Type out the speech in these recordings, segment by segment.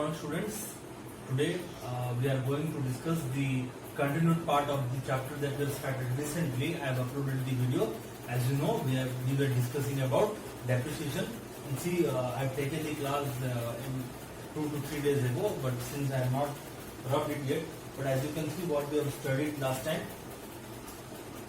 morning, students. Today we are going to discuss the continued part of the chapter that we have started recently. I have uploaded the video. As you know, we were discussing about depreciation. And see, I have taken the class in 2 to 3 days ago, but since I have not rubbed it yet. But as you can see, what we have studied last time.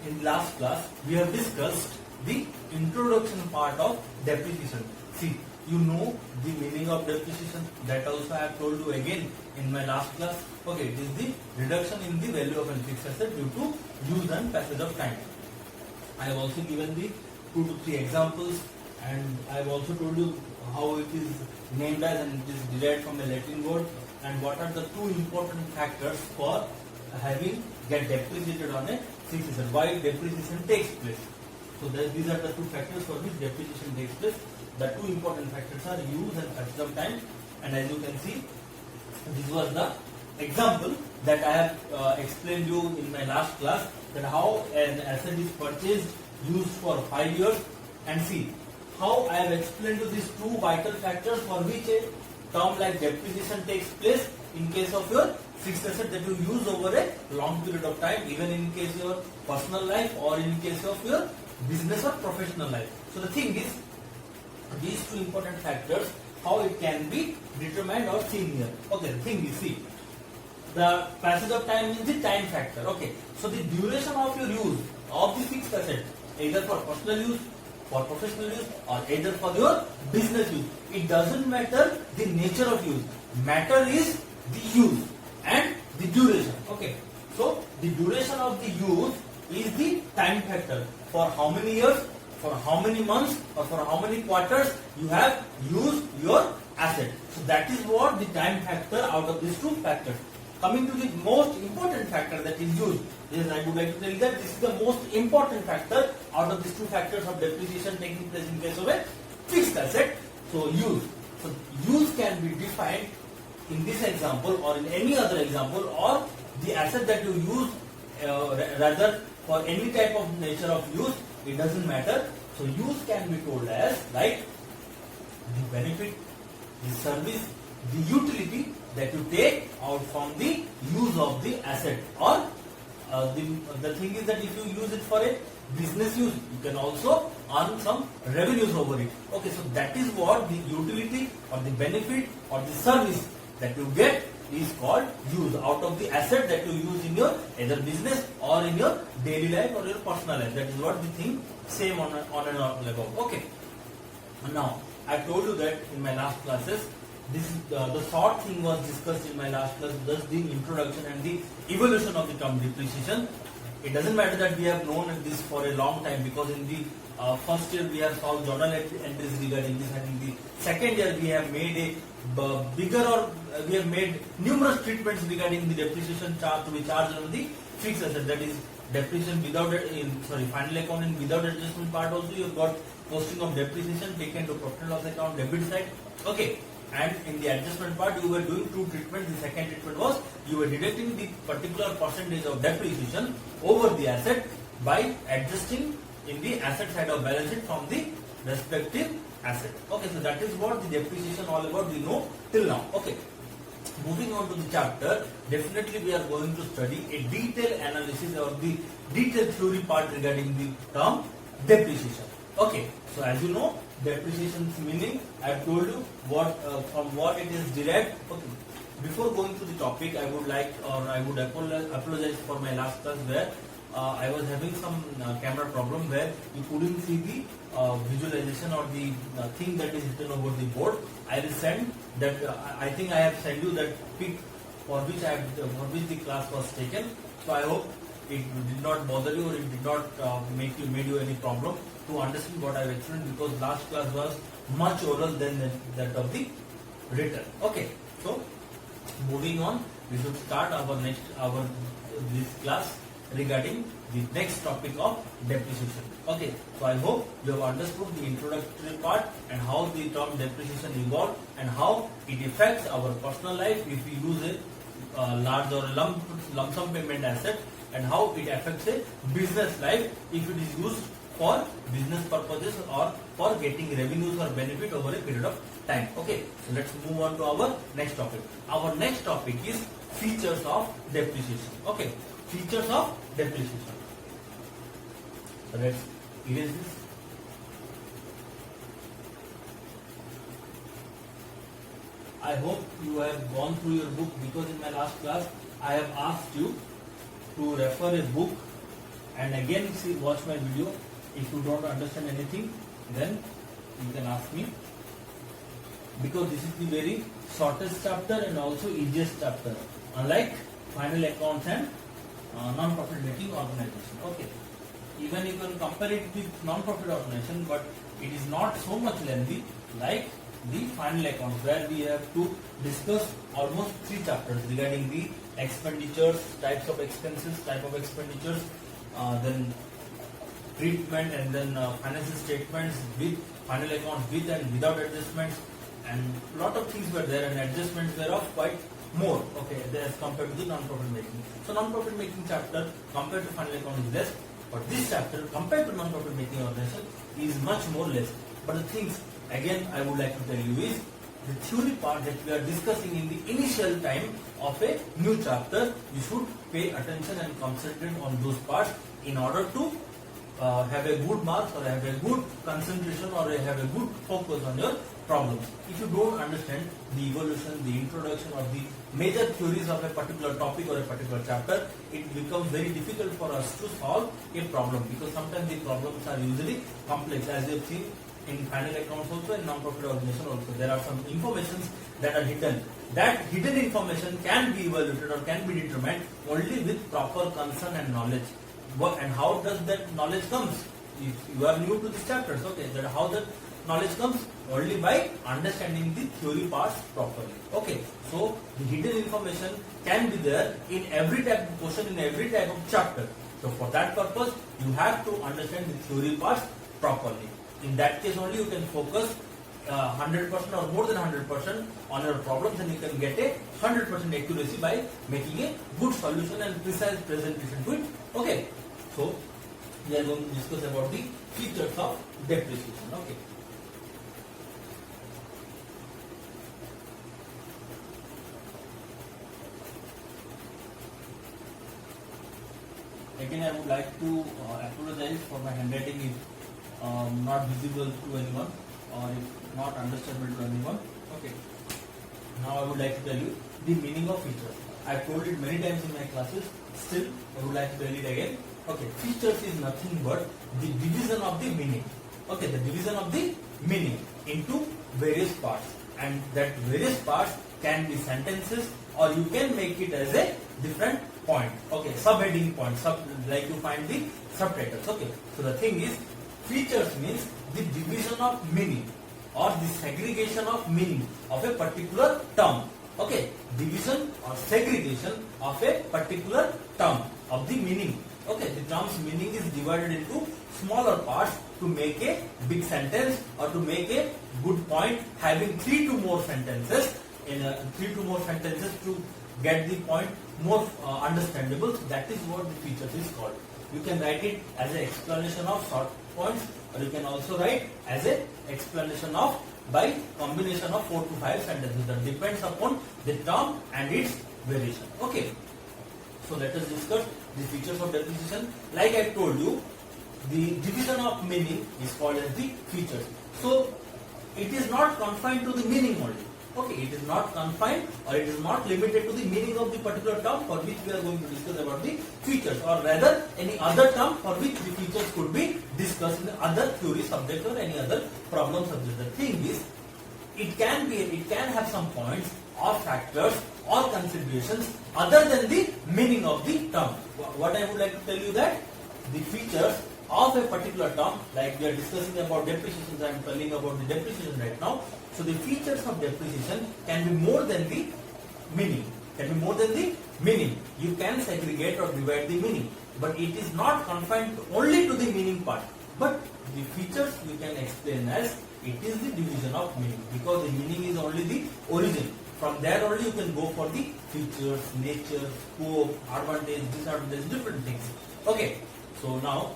In last class, we have discussed the introduction part of depreciation. See, you know the meaning of depreciation. That also I have told you again in my last class. Okay, it is the reduction in the value of a fixed asset due to use and passage of time. I have also given the 2 to 3 examples, and I have also told you how it is named as, and it is derived from a Latin word, and what are the 2 important factors for having get depreciated on a fixed asset. Why depreciation takes place. So these are the 2 factors for which depreciation takes place. The 2 important factors are use and passage of time, and as you can see, this was the example that I have explained you in my last class, that how an asset is purchased, used for 5 years, and see how I have explained you these 2 vital factors for which a term like depreciation takes place in case of your fixed asset that you use over a long period of time, even in case of your personal life or in case of your business or professional life. So the thing is, these 2 important factors, how it can be determined or seen here. Okay, the thing is, see, the passage of time is the time factor. Okay, so the duration of your use of the fixed asset, either for personal use, for professional use, or either for your business use, it doesn't matter the nature of use. Matter is the use and the duration. Okay, so the duration of the use is the time factor. For how many years, for how many months, or for how many quarters you have used your asset. So that is what the time factor out of these 2 factors. Coming to the most important factor, that is use. Yes, I would like to tell you that this is the most important factor out of these 2 factors of depreciation taking place in case of a fixed asset. So use. So use can be defined in this example or in any other example, or the asset that you use, rather for any type of nature of use, it doesn't matter. So use can be told as like the benefit, the service, the utility that you take out from the use of the asset, or the thing is that if you use it for a business use, you can also earn some revenues over it. Okay, so that is what the utility or the benefit or the service that you get is called use out of the asset that you use in your either business or in your daily life or your personal life. That is what we think same on and on level. Okay. Now I told you that in my last classes, this the short thing was discussed in my last class, thus the introduction and the evolution of the term depreciation. It doesn't matter that we have known this for a long time, because in the first year we have solved journal entries regarding this, and in the second year we have made a bigger, or we have made numerous treatments regarding the depreciation charge to be charged on the fixed asset, that is depreciation without final account, without adjustment part also you have got posting of depreciation taken to profit and loss account debit side. Okay, and in the adjustment part you were doing 2 treatments. The second treatment was you were deducting the particular percentage of depreciation over the asset by adjusting in the asset side of balance sheet from the respective asset. Okay, so that is what the depreciation all about, we know till now. Okay, moving on to the chapter, definitely we are going to study a detailed analysis or the detailed theory part regarding the term depreciation. Okay, so as you know, depreciation's meaning, I have told you what from what it is derived. Okay, before going to the topic, I would like, or I would apologize for my last class where I was having some camera problem where you couldn't see the visualization or the thing that is written over the board. I will send that. I think I have sent you that pic for which the class was taken. So I hope it did not bother you, or it did not made you any problem to understand what I have explained, because last class was much oral than that of the written. Okay, so moving on, we should start this class regarding the next topic of depreciation. Okay, so I hope you have understood the introductory part and how the term depreciation evolved and how it affects our personal life if we use a large or lump sum payment asset, and how it affects a business life if it is used for business purposes or for getting revenues or benefit over a period of time. Okay, so let's move on to our next topic. Our next topic is features of depreciation. Okay, features of depreciation. So let's erase this. I hope you have gone through your book, because in my last class I have asked you to refer a book and again watch my video. If you don't understand anything, then you can ask me, because this is the very shortest chapter and also easiest chapter, unlike final accounts and non-profit making organization. Okay, even you can compare it with non-profit organization, but it is not so much lengthy like the final accounts, where we have to discuss almost 3 chapters regarding the expenditures, types of expenses, type of expenditures, then treatment, and then financial statements with final accounts with and without adjustments, and lot of things were there, and adjustments were of quite more, okay, as compared to the non-profit making. So non-profit making chapter compared to final account is less, but this chapter compared to non-profit making organization is much more less. But the things again I would like to tell you is the theory part that we are discussing in the initial time of a new chapter. You should pay attention and concentrate on those parts in order to have a good marks or have a good concentration or have a good focus on your problems. If you don't understand the evolution, the introduction or the major theories of a particular topic or a particular chapter, it becomes very difficult for us to solve a problem, because sometimes the problems are usually complex, as you have seen in final accounts also, in non-profit organization also. There are some informations that are hidden. That hidden information can be evaluated or can be determined only with proper concern and knowledge. And how does that knowledge comes? If you are new to these chapters, okay, that how that knowledge comes? Only by understanding the theory parts properly. Okay, so the hidden information can be there in every type of question, in every type of chapter. So for that purpose, you have to understand the theory parts properly. In that case only you can focus 100% or more than 100% on your problems, and you can get a 100% accuracy by making a good solution and precise presentation to it. Okay, so we are going to discuss about the features of depreciation. Okay. Again, I would like to apologize for my handwriting is not visible to anyone or if not understandable to anyone. Okay. Now I would like to tell you the meaning of features. I have told it many times in my classes. Still, I would like to tell it again. Okay. Features is nothing but the division of the meaning. Okay. The division of the meaning into various parts, and that various parts can be sentences, or you can make it as a different point. Okay. Subheading point. Like you find the subtitles. Okay. So the thing is, features means the division of meaning or the segregation of meaning of a particular term. Okay, division or segregation of a particular term of the meaning. Okay, the term's meaning is divided into smaller parts to make a big sentence or to make a good point, having 3 to more sentences to get the point more understandable. So that is what the features is called. You can write it as an explanation of short points, or you can also write as an explanation of by combination of 4 to 5 sentences. That depends upon the term and its variation. Okay. So let us discuss the features of depreciation. Like I told you, the division of meaning is called as the features. So it is not confined to the meaning only. Okay, it is not confined or it is not limited to the meaning of the particular term for which we are going to discuss about the features, or rather any other term for which the features could be discussed in other theory subject or any other problem subject. The thing is, it can have some points or factors or considerations other than the meaning of the term. What I would like to tell you that the features of a particular term, like we are discussing about depreciation, I am telling about the depreciation right now. So the features of depreciation can be more than the meaning. You can segregate or divide the meaning, but it is not confined only to the meaning part. But the features you can explain as it is the division of meaning, because the meaning is only the origin. From there only you can go for the features, nature, scope, advantage, disadvantage, different things. Okay. So now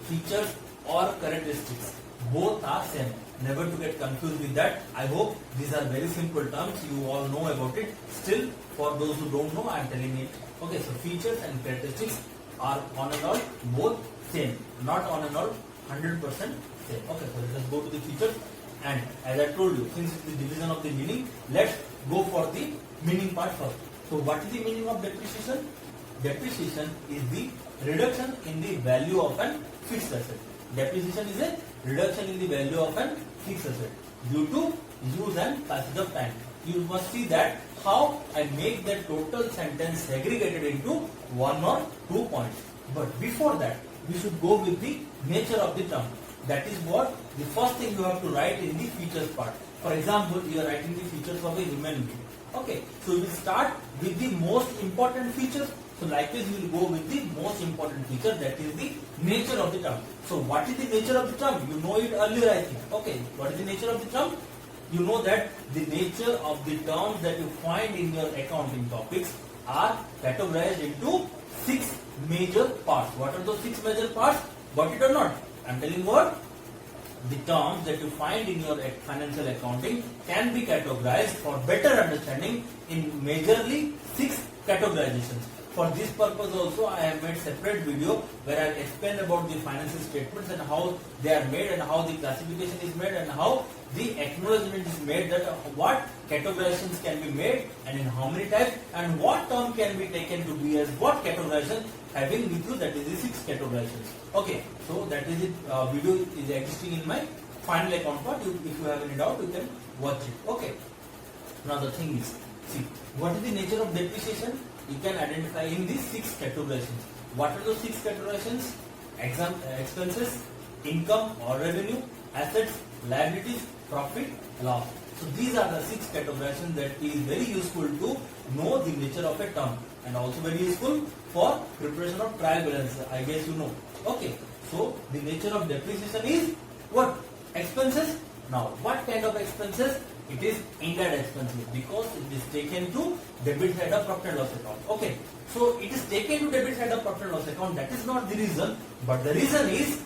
features or characteristics. Both are same. Never to get confused with that. I hope these are very simple terms. You all know about it. Still, for those who don't know, I am telling it. Okay, so features and characteristics are on and all both same. Not on and all 100% same. Okay, so let us go to the features. And as I told you, since it is division of the meaning, let's go for the meaning part first. So what is the meaning of depreciation? Depreciation is the reduction in the value of an fixed asset. Depreciation is a reduction in the value of an fixed asset due to use and passage of time. You must see that how I make the total sentence segregated into 1 or 2 points. But before that, we should go with the nature of the term. That is what the first thing you have to write in the features part. For example, you are writing the features of a human being. Okay, so we will start with the most important features. So likewise, we will go with the most important feature, that is the nature of the term. So what is the nature of the term? You know it earlier, I think. Okay, what is the nature of the term? You know that the nature of the terms that you find in your accounting topics are categorized into 6 major parts. What are those 6 major parts? Got it or not? I am telling what? The terms that you find in your financial accounting can be categorized for better understanding in majorly 6 categorizations. For this purpose also, I have made separate video where I explained about the financial statements and how they are made and how the classification is made and how the acknowledgement is made, that what categorizations can be made and in how many types and what term can be taken to be as what categorization, having with you that is the 6 categorizations. Okay, so that is it. Video is existing in my final account part. If you have any doubt, you can watch it. Okay. Now the thing is, see, what is the nature of depreciation? You can identify in these 6 categorizations. What are those 6 categorizations? Expenses, income or revenue, assets, liabilities, profit, loss. So these are the 6 categorizations that is very useful to know the nature of a term, and also very useful for preparation of trial balance. I guess you know. Okay. So the nature of depreciation is what? Expenses. Now what kind of expenses? It is indirect expenses because it is taken to debit side of profit and loss account. Okay, so it is taken to debit side of profit and loss account. That is not the reason, but the reason is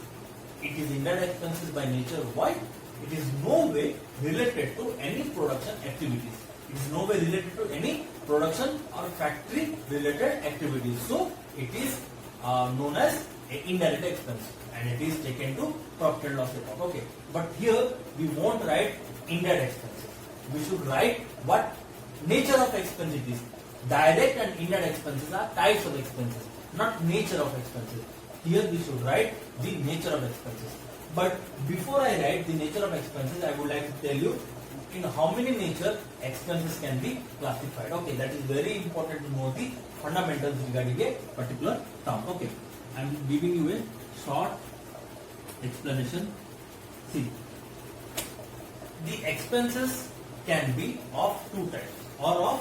it is indirect expenses by nature. Why? It is no way related to any production activities. It is no way related to any production or factory related activities. So it is known as an indirect expense, and it is taken to profit and loss account. Okay, but here we won't write indirect expenses. We should write what nature of expense it is. Direct and indirect expenses are types of expenses, not nature of expenses. Here we should write the nature of expenses. But before I write the nature of expenses, I would like to tell you in how many nature expenses can be classified. Okay, that is very important to know the fundamentals regarding a particular term. Okay, I am giving you a short explanation. See, the expenses can be of 2 types or of,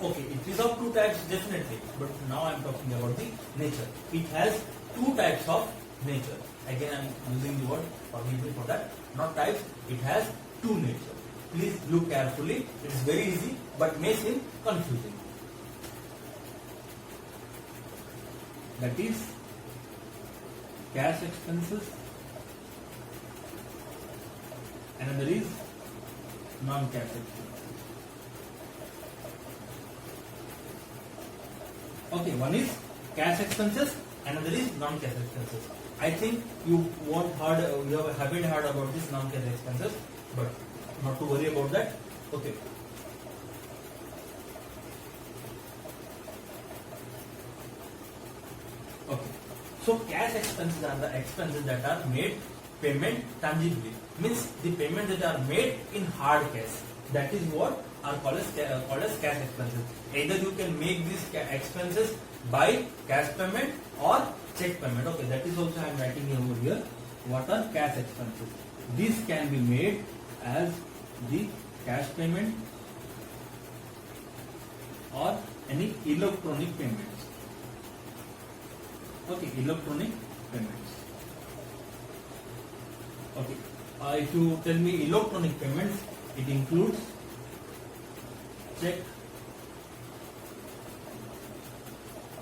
okay, it is of 2 types definitely, but now I am talking about the nature. It has 2 types of nature. Again, I am using the word for that, not types. It has 2 nature. Please look carefully. It is very easy, but may seem confusing. That is cash expenses. Another is non-cash expenses. Okay, one is cash expenses, another is non-cash expenses. I think you haven't heard about this non-cash expenses, but not to worry about that. Okay. Okay. So cash expenses are the expenses that are made payment tangibly. Means the payment that are made in hard cash. That is what are called as cash expenses. Either you can make these expenses by cash payment or check payment. Okay, that is also I am writing over here. What are cash expenses? These can be made as the cash payment or any electronic payments. Okay, electronic payments. Okay. If you tell me electronic payments, it includes check,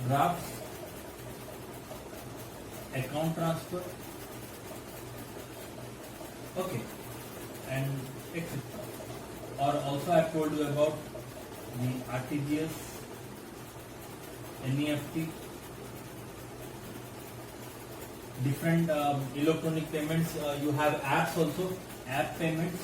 drafts, account transfer, Okay, and etc. Or also I have told you about the RTGS, NEFT, different electronic payments. You have apps also, app payments.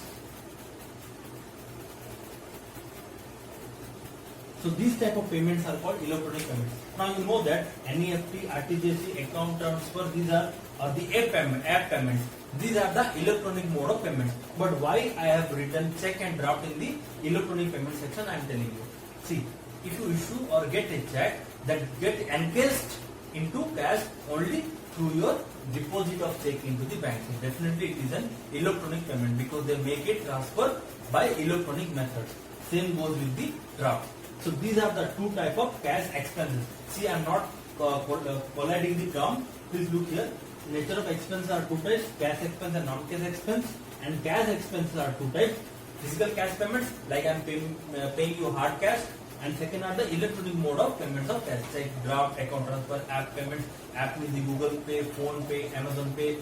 So these type of payments are called electronic payments. Now you know that NEFT, RTGS, account transfer, these are the app payments. These are the electronic mode of payments. But why I have written check and draft in the electronic payment section, I am telling you. See, if you issue or get a check that get encased into cash only through your deposit of check into the bank, so definitely it is an electronic payment because they make it transfer by electronic methods. Same goes with the draft. So these are the two type of cash expenses. See, I am not colliding the term. Please look here. Nature of expenses are two types: cash expense and non-cash expense. And cash expenses are two types: physical cash payments, like I am paying you hard cash, and second are the electronic mode of payments of cash, like draft, account transfer, app payments. App means the Google Pay, Phone Pay, Amazon Pay,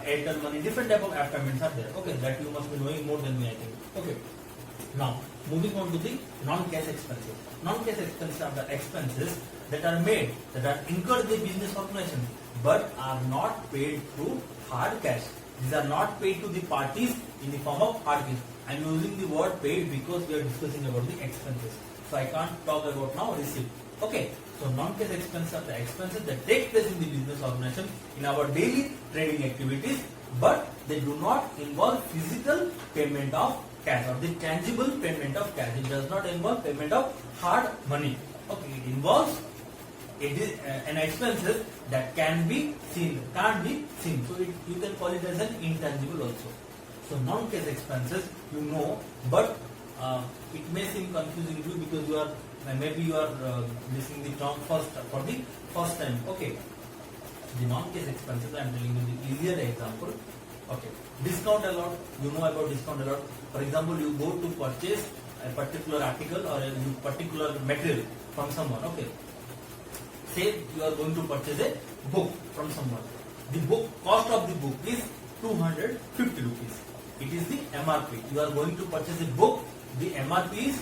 Airtel Money. Different type of app payments are there. Okay, that you must be knowing more than me, I think. Okay. Now, moving on to the non-cash expenses. Non-cash expenses are the expenses that are made, that are incurred in the business organization, but are not paid through hard cash. These are not paid to the parties in the form of hard cash. I am using the word paid because we are discussing about the expenses. So I can't talk about now receipt. Okay. So non-cash expenses are the expenses that take place in the business organization in our daily trading activities, but they do not involve physical payment of cash or the tangible payment of cash. It does not involve payment of hard money. Okay, it involves an expenses that can be seen, can't be seen. So you can call it as an intangible also. So non-cash expenses, you know, but it may seem confusing to you because you are listening the term for the first time. Okay, the non-cash expenses, I am telling you the easier example. Okay, discount allowed, you know about discount allowed. For example, you go to purchase a particular article or a particular material from someone. Okay, say you are going to purchase a book from someone. The book cost of the book is 250 rupees. It is the MRP. You are going to purchase a book. The MRP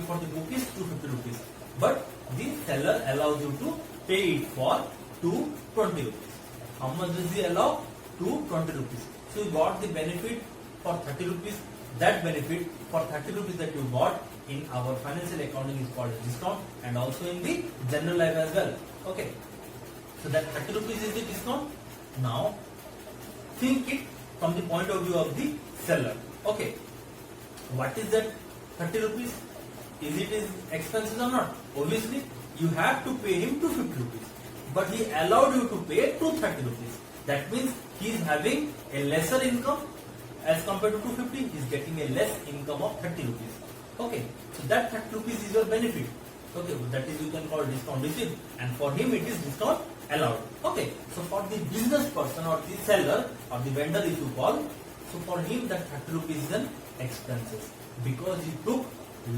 for the book is 250 rupees. But the seller allows you to pay it for 220 rupees. How much does he allow? 220 rupees. So you got the benefit for 30 rupees. That benefit for 30 rupees that you got in our financial accounting is called a discount, and also in the general life as well. Okay. So that 30 rupees is the discount. Now think it from the point of view of the seller. Okay. What is that 30 rupees? Is it his expenses or not? Obviously, you have to pay him 250 rupees. But he allowed you to pay 230 rupees. That means he is having a lesser income as compared to 250. He is getting a less income of 30 rupees. Okay. So that 30 rupees is your benefit. Okay. That is, you can call discount received. And for him it is discount allowed. Okay. So for the business person or the seller or the vendor if you call, so for him that 30 rupees is an expenses because he took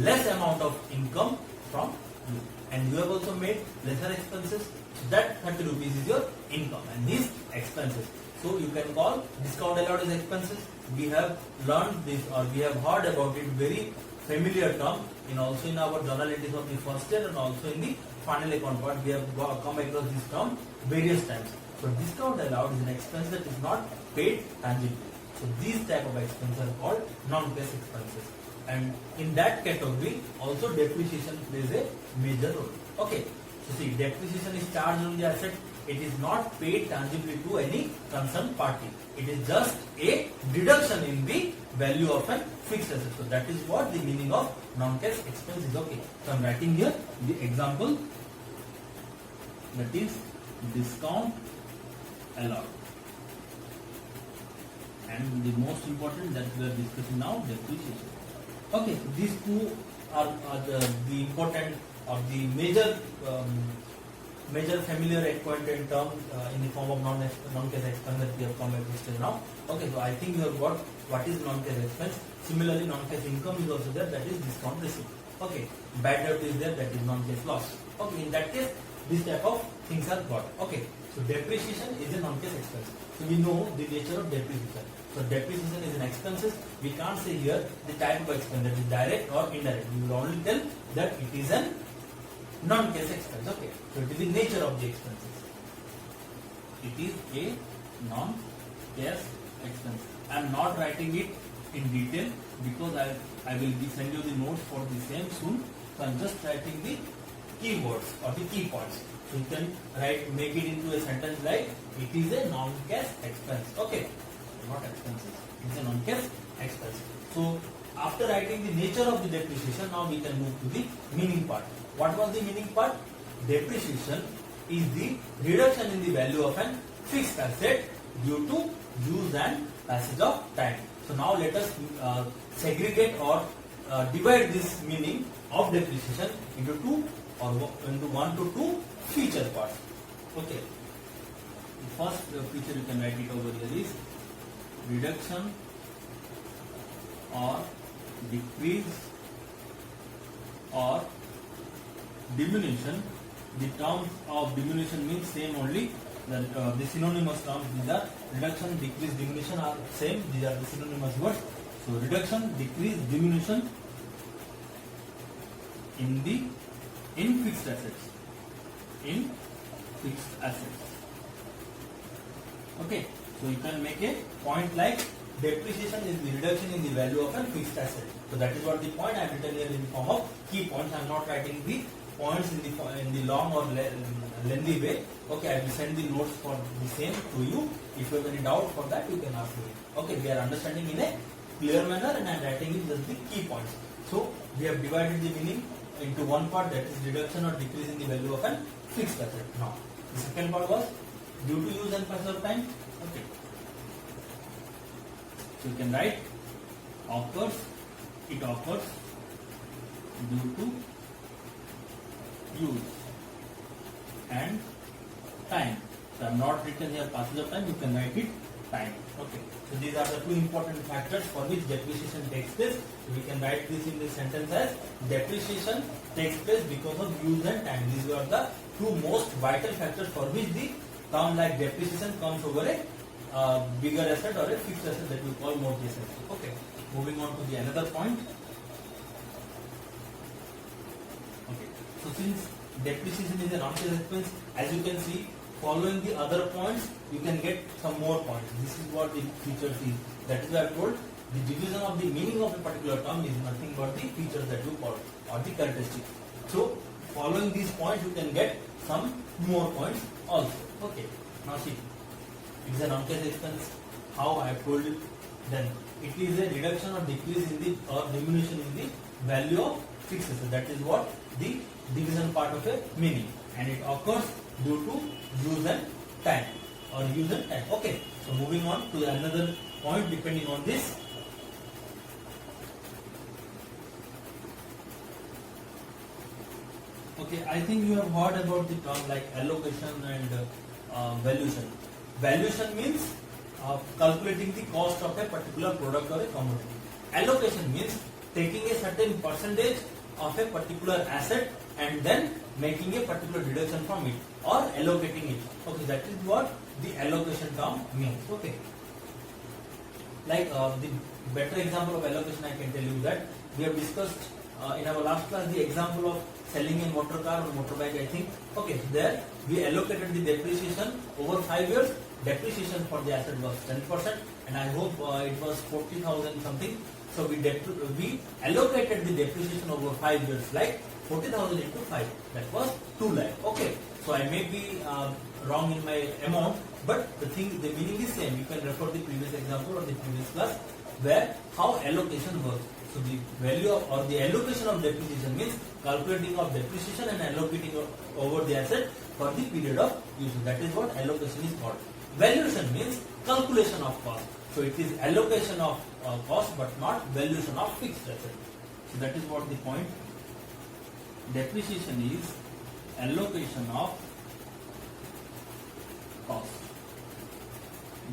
less amount of income from you, and you have also made lesser expenses. So that 30 rupees is your income and these expenses. So you can call discount allowed as expenses. We have learned this or we have heard about it, very familiar term in also in our journal entries of the first year and also in the final account part. We have come across this term various times. So discount allowed is an expense that is not paid tangibly. So these type of expenses are called non-cash expenses, and in that category also depreciation plays a major role. Okay, so see, depreciation is charged on the asset. It is not paid tangibly to any concerned party. It is just a deduction in the value of a fixed asset. So that is what the meaning of non-cash expense is. Okay, so I am writing here the example, that is discount allowed. And the most important that we are discussing now, depreciation. Okay, so these two are the important or the major familiar acquainted terms in the form of non-cash expense that we have come across till now. Okay, so I think you have got what is non-cash expense. Similarly, non-cash income is also there, that is discount receipt. Okay, bad debt is there, that is non-cash loss. Okay, in that case, this type of things are got. Okay. So depreciation is a non-cash expense. So we know the nature of depreciation. So depreciation is an expenses. We can't say here the type of expense, that is direct or indirect. We will only tell that it is a non-cash expense. Okay. So it is the nature of the expenses. It is a non-cash expense. I am not writing it in detail because I will be send you the notes for the same soon. So I am just writing the keywords or the key points. So you can make it into a sentence like it is a non-cash expense. Okay, not expenses. It is a non-cash expense. So after writing the nature of the depreciation, now we can move to the meaning part. What was the meaning part? Depreciation is the reduction in the value of an fixed asset due to use and passage of time. So now let us segregate or divide this meaning of depreciation into one to two feature parts. Okay. The first feature you can write it over here is reduction or decrease or diminution. The terms of diminution means same only. The synonymous terms, these are reduction, decrease, diminution are same. These are the synonymous words. So reduction, decrease, diminution in fixed assets. In fixed assets. Okay. So you can make a point like depreciation is the reduction in the value of a fixed asset. So that is what the point I have written here in the form of key points. I am not writing the points in the long or lengthy way. Okay, I will send the notes for the same to you. If you have any doubt for that, you can ask me. Okay, we are understanding in a clear manner and I am writing it just the key points. So we have divided the meaning into one part, that is reduction or decrease in the value of a fixed asset. Now, the second part was due to use and passage of time. Okay. So you can write it occurs due to use and time. So I am not written here passage of time, you can write it time. Okay. So these are the two important factors for which depreciation takes place. So we can write this in the sentence as depreciation takes place because of use and time. These are the two most vital factors for which the term like depreciation comes over a bigger asset or a fixed asset that we call mortgage asset. Okay. Moving on to the another point. Okay. So since depreciation is a non-cash expense, as you can see, following the other points, you can get some more points. This is what the features is. That is why I told the division of the meaning of a particular term is nothing but the features that you call or the characteristics. So following these points, you can get some more points also. Okay. Now see, it is a non-cash expense. How I have told you. Then it is a reduction or decrease in the or diminution in the value of fixed asset. That is what the division part of a meaning, and it occurs due to use and time or use and time. Okay. So moving on to another point depending on this. Okay, I think you have heard about the term like allocation and valuation. Valuation means calculating the cost of a particular product or a commodity. Allocation means taking a certain percentage of a particular asset and then making a particular deduction from it or allocating it. Okay, that is what the allocation term means. Okay. Like the better example of allocation I can tell you that we have discussed in our last class the example of selling a motor car or motorbike, I think. Okay, so there we allocated the depreciation over 5 years. Depreciation for the asset was 10% and I hope it was 40,000 something. So we allocated the depreciation over 5 years like 40,000 into 5. That was 2 lakh. Okay. So I may be wrong in my amount, but the meaning is same. You can refer the previous example or the previous class where how allocation works. So the value of or the allocation of depreciation means calculating of depreciation and allocating over the asset for the period of use. That is what allocation is called. Valuation means calculation of cost. So it is allocation of cost but not valuation of fixed asset. So that is what the point. Depreciation is allocation of cost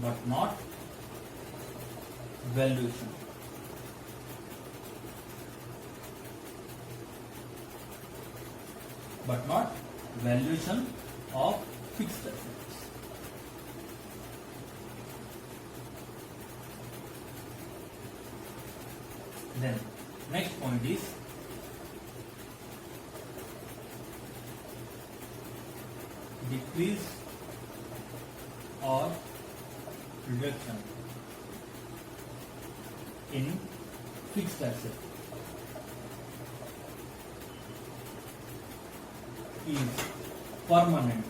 but not valuation. But not valuation of fixed assets. Then next point is decrease or reduction in fixed asset is permanent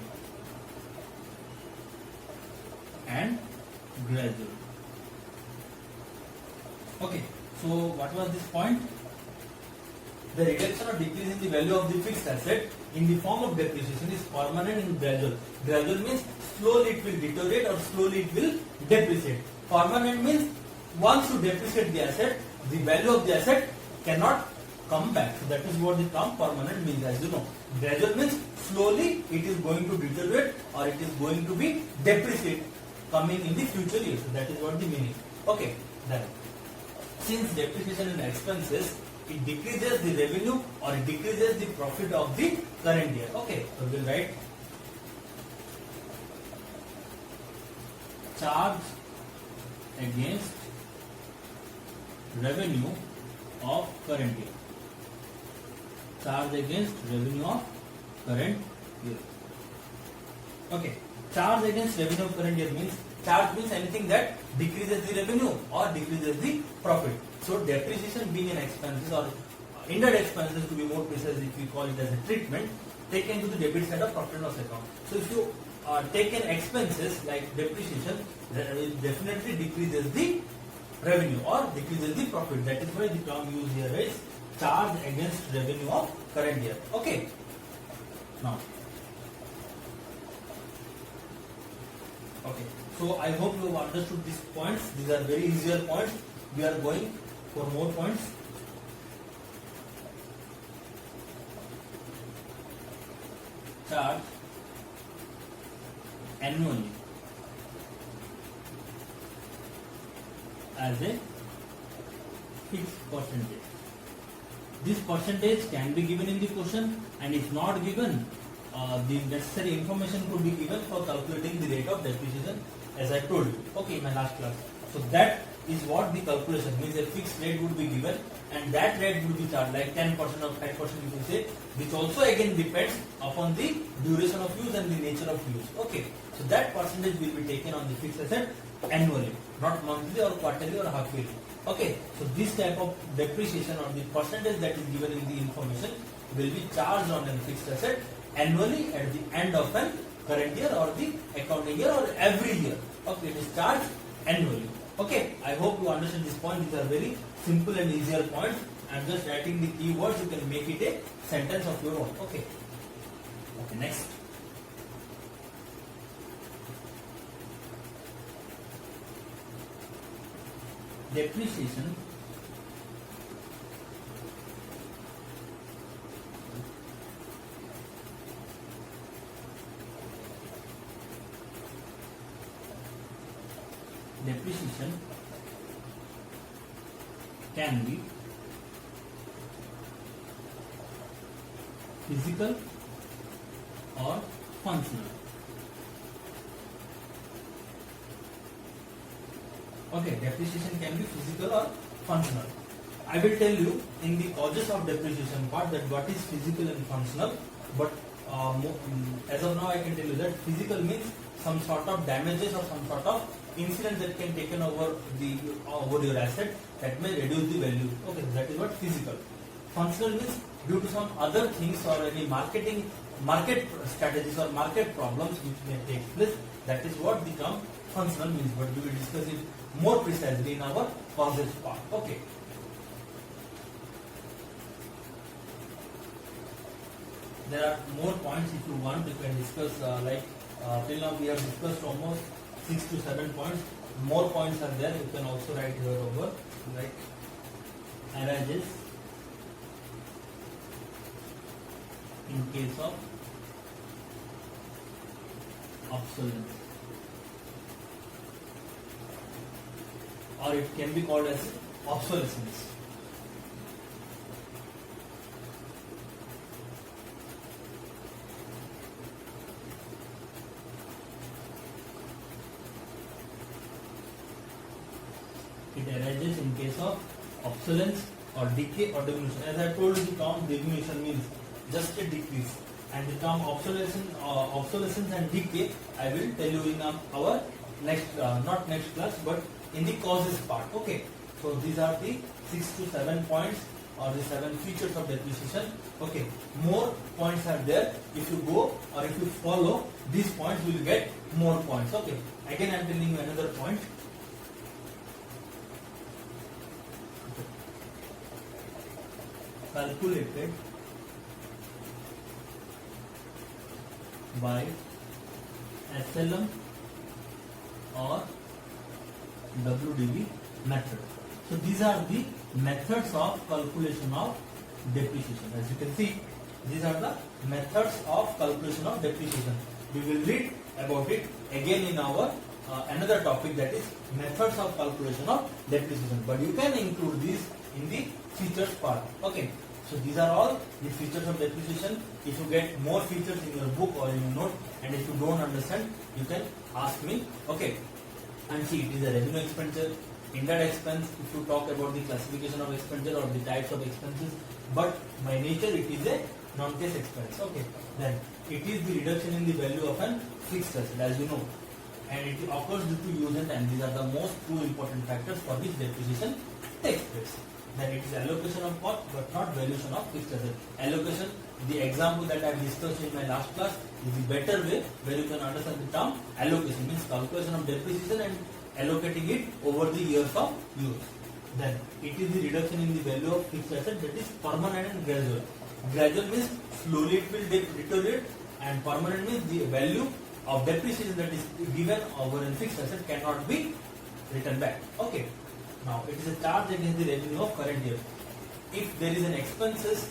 and gradual. Okay, so what was this point? The reduction or decrease in the value of the fixed asset in the form of depreciation is permanent and gradual. Gradual means slowly it will deteriorate or slowly it will depreciate. Permanent means once you depreciate the asset, the value of the asset cannot come back. So that is what the term permanent means, as you know. Gradual means slowly it is going to deteriorate or it is going to be depreciate coming in the future years. So that is what the meaning. Okay, then since depreciation in expenses, it decreases the revenue or it decreases the profit of the current year. Okay, so we'll write charge against revenue of current year. Charge against revenue of current year. Okay, charge against revenue of current year means charge means anything that decreases the revenue or decreases the profit. So depreciation being an expenses or indirect expenses, to be more precise, if we call it as a treatment, taken to the debit side of profit and loss account. So if you take in expenses like depreciation, it definitely decreases the revenue or decreases the profit. That is why the term used here is charge against revenue of current year. Okay. Now, okay. So I hope you have understood these points. These are very easier points. We are going for more points. Charge annually as a fixed percentage. This percentage can be given in the question, and if not given, the necessary information could be given for calculating the rate of depreciation, as I told you, okay, in my last class. So that is what the calculation means. A fixed rate would be given, and that rate would be charged like 10% or 5%, you can say, which also again depends upon the duration of use and the nature of use. Okay, so that percentage will be taken on the fixed asset annually, not monthly or quarterly or half yearly. Okay, so this type of depreciation or the percentage that is given in the information will be charged on a fixed asset annually at the end of an current year or the accounting year or every year. Okay, it is charged annually. Okay, I hope you understand this point. These are very simple and easier points. I am just writing the keywords. You can make it a sentence of your own. Okay. Okay, next. Depreciation can be physical or functional. Okay, depreciation can be physical or functional. I will tell you in the causes of depreciation part that what is physical and functional, but as of now I can tell you that physical means some sort of damages or some sort of incident that can taken over your asset that may reduce the value. Okay, that is what physical. Functional means due to some other things or any market strategies or market problems which may take place. That is what the term functional means, but we will discuss it more precisely in our causes part. Okay. There are more points if you want. You can discuss till now we have discussed almost 6 to 7 points. More points are there. You can also write here over like arrays in case of obsolescence, or it can be called as obsolescence. It arises in case of obsolescence or decay or diminution. As I told you, the term diminution means just a decrease, and the term obsolescence and decay I will tell you in our next not next class, but in the causes part. Okay, so these are the 6 to 7 points or the 7 features of depreciation. Okay, more points are there. If you go or if you follow these points, you will get more points. Okay, again I am telling you another point. Calculated by SLM or WDV method. So these are the methods of calculation of depreciation. As you can see, these are the methods of calculation of depreciation. We will read about it again in our another topic, that is methods of calculation of depreciation. But you can include these in the features part. Okay. So these are all the features of depreciation. If you get more features in your book or in your note, and if you don't understand, you can ask me. Okay. And see, it is a revenue expenditure, indirect expense, if you talk about the classification of expenditure or the types of expenses, but by nature it is a non-cash expense. Okay. Then it is the reduction in the value of an fixed asset, as you know, and it occurs due to use and time. These are the most two important factors for which depreciation takes place. Then it is allocation of cost but not valuation of fixed asset. Allocation, the example that I discussed in my last class, is the better way where you can understand the term allocation, means calculation of depreciation and allocating it over the years of use. Then it is the reduction in the value of fixed asset, that is permanent and gradual. Gradual means slowly it will deteriorate, and permanent means the value of depreciation that is given over a fixed asset cannot be written back. Okay. Now it is a charge against the revenue of current year. If there is an expenses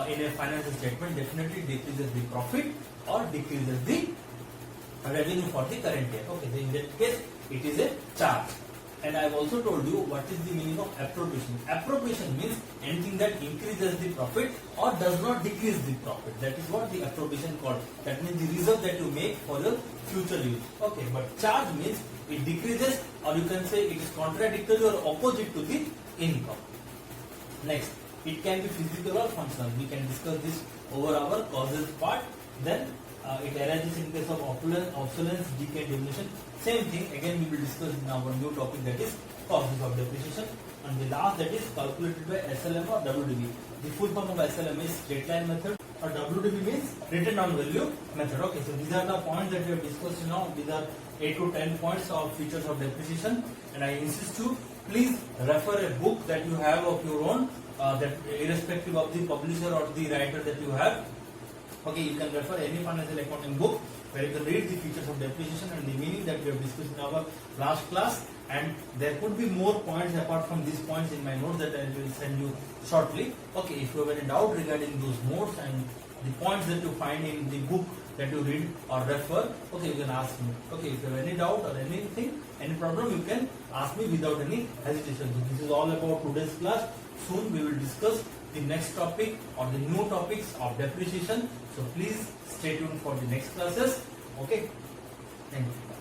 in a financial statement, definitely decreases the profit or decreases the revenue for the current year. Okay, so in that case it is a charge. And I have also told you what is the meaning of appropriation. Appropriation means anything that increases the profit or does not decrease the profit. That is what the appropriation called. That means the reserve that you make for your future use. Okay, but charge means it decreases, or you can say it is contradictory or opposite to the income. Next, it can be physical or functional. We can discuss this over our causes part. Then it arises in case of obsolescence, decay, diminution. Same thing, again we will discuss in our new topic, that is causes of depreciation. And the last, that is calculated by SLM or WDV. The full form of SLM is straight line method, or WDV means written down value method. Okay, so these are the points that we have discussed now. These are 8 to 10 points of features of depreciation, and I insist you, please refer a book that you have of your own, that irrespective of the publisher or the writer that you have. Okay, you can refer any financial accounting book where you can read the features of depreciation and the meaning that we have discussed in our last class. And there could be more points apart from these points in my notes that I will send you shortly. Okay, if you have any doubt regarding those notes and the points that you find in the book that you read or refer, okay, you can ask me. Okay, if you have any doubt or anything, any problem, you can ask me without any hesitation. So this is all about today's class. Soon we will discuss the next topic or the new topics of depreciation. So please stay tuned for the next classes. Okay, thank you.